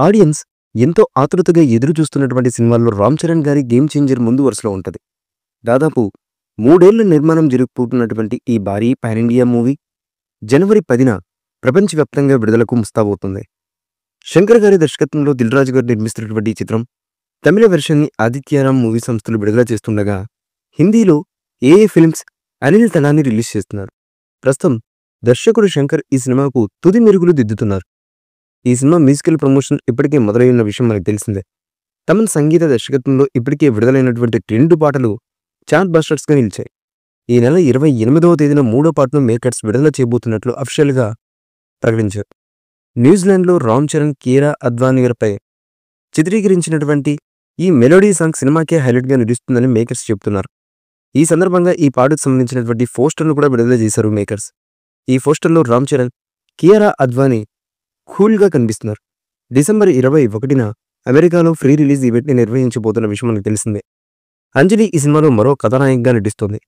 Audience ఎంతో ఆతృతగా ఎదురు చూస్తున్నటువంటి సినిమాల్లో రామ్ చరణ్ గారి గేమ్ చేంజర్ ముందు వరుసలో ఉంటుంది. దాదాపు 3 ఏళ్ల నిర్మాణం జరుపుకుంటున్నటువంటి ఈ భారీ పాన్ ఇండియా మూవీ జనవరి 10న ప్రపంచవ్యాప్తంగా విడుదలకు ముస్తాబవుతుంది. శంకర్ గారి దర్శకత్వంలో దిల్ రాజు గారు నిర్మిస్తున్నటువంటి ఈ చిత్రం తమిళ వెర్షన్ని ఆదిత్యరామ్ మూవీ సంస్థలు విడుదల చేస్తుండగా హిందీలో ఏఏ ఫిల్మ్స్ అనిల్ తలాని రిలీజ్ చేస్తున్నారు. ప్రస్తుతం దర్శకుడు శంకర్ ఈ సినిమాకు తుది మెరుగులు దిద్దుతున్నారు. ఈ సినిమా మ్యూజికల్ ప్రమోషన్ ఇప్పటికే మొదలైన విషయం మనకు తెలిసిందే. తమన్ సంగీత దర్శకత్వంలో ఇప్పటికే విడుదలైనటువంటి 2 పాటలు చార్ట్ బస్టర్స్గా నిలిచాయి. ఈ నెల 28వ తేదీన 3వ పాటను మేకర్స్ విడుదల చేయబోతున్నట్లు అఫీషియల్గా ప్రకటించారు. న్యూజిలాండ్లో రామ్ చరణ్, కీరా అద్వానీలపై చిత్రీకరించినటువంటి ఈ మెలోడీ సాంగ్ సినిమాకే హైలైట్గా నిలుస్తుందని మేకర్స్ చెబుతున్నారు. ఈ సందర్భంగా ఈ పాటకు సంబంధించినటువంటి పోస్టర్ను కూడా విడుదల చేశారు మేకర్స్. ఈ పోస్టర్లో రామ్ చరణ్, కీరా అద్వానీ కూల్గా కనిపిస్తున్నారు. డిసెంబర్ 21న అమెరికాలో ఫ్రీ రిలీజ్ ఈవెంట్ని నిర్వహించబోతున్న విషయం మనకు తెలిసిందే. అంజలి ఈ సినిమాలో మరో కథానాయకగా నటిస్తోంది.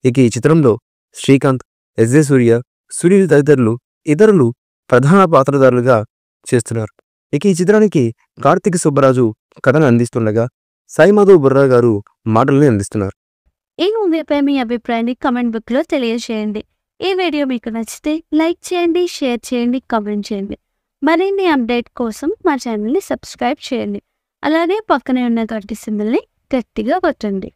ఇక ఈ చిత్రంలో శ్రీకాంత్, ఎస్జే సూర్య, సునీల్ తదితరులు ఇతరులు ప్రధాన పాత్రధారులుగా చేస్తున్నారు. ఇక ఈ చిత్రానికి కార్తిక్ సుబ్బరాజు కథను అందిస్తుండగా సాయి మాధవ్ బుర్రా గారు మాటల్ని అందిస్తున్నారు. ఈ మూవీపై మీ అభిప్రాయాన్ని కామెంట్ బుక్లో తెలియజేయండి. ఈ వీడియో మీకు నచ్చితే లైక్ చేయండి, షేర్ చేయండి, కామెంట్ చేయండి. మరిన్ని అప్డేట్ కోసం మా ఛానల్ని సబ్స్క్రైబ్ చేయండి. అలాగే పక్కనే ఉన్న గంట సింబల్ని గట్టిగా కొట్టండి.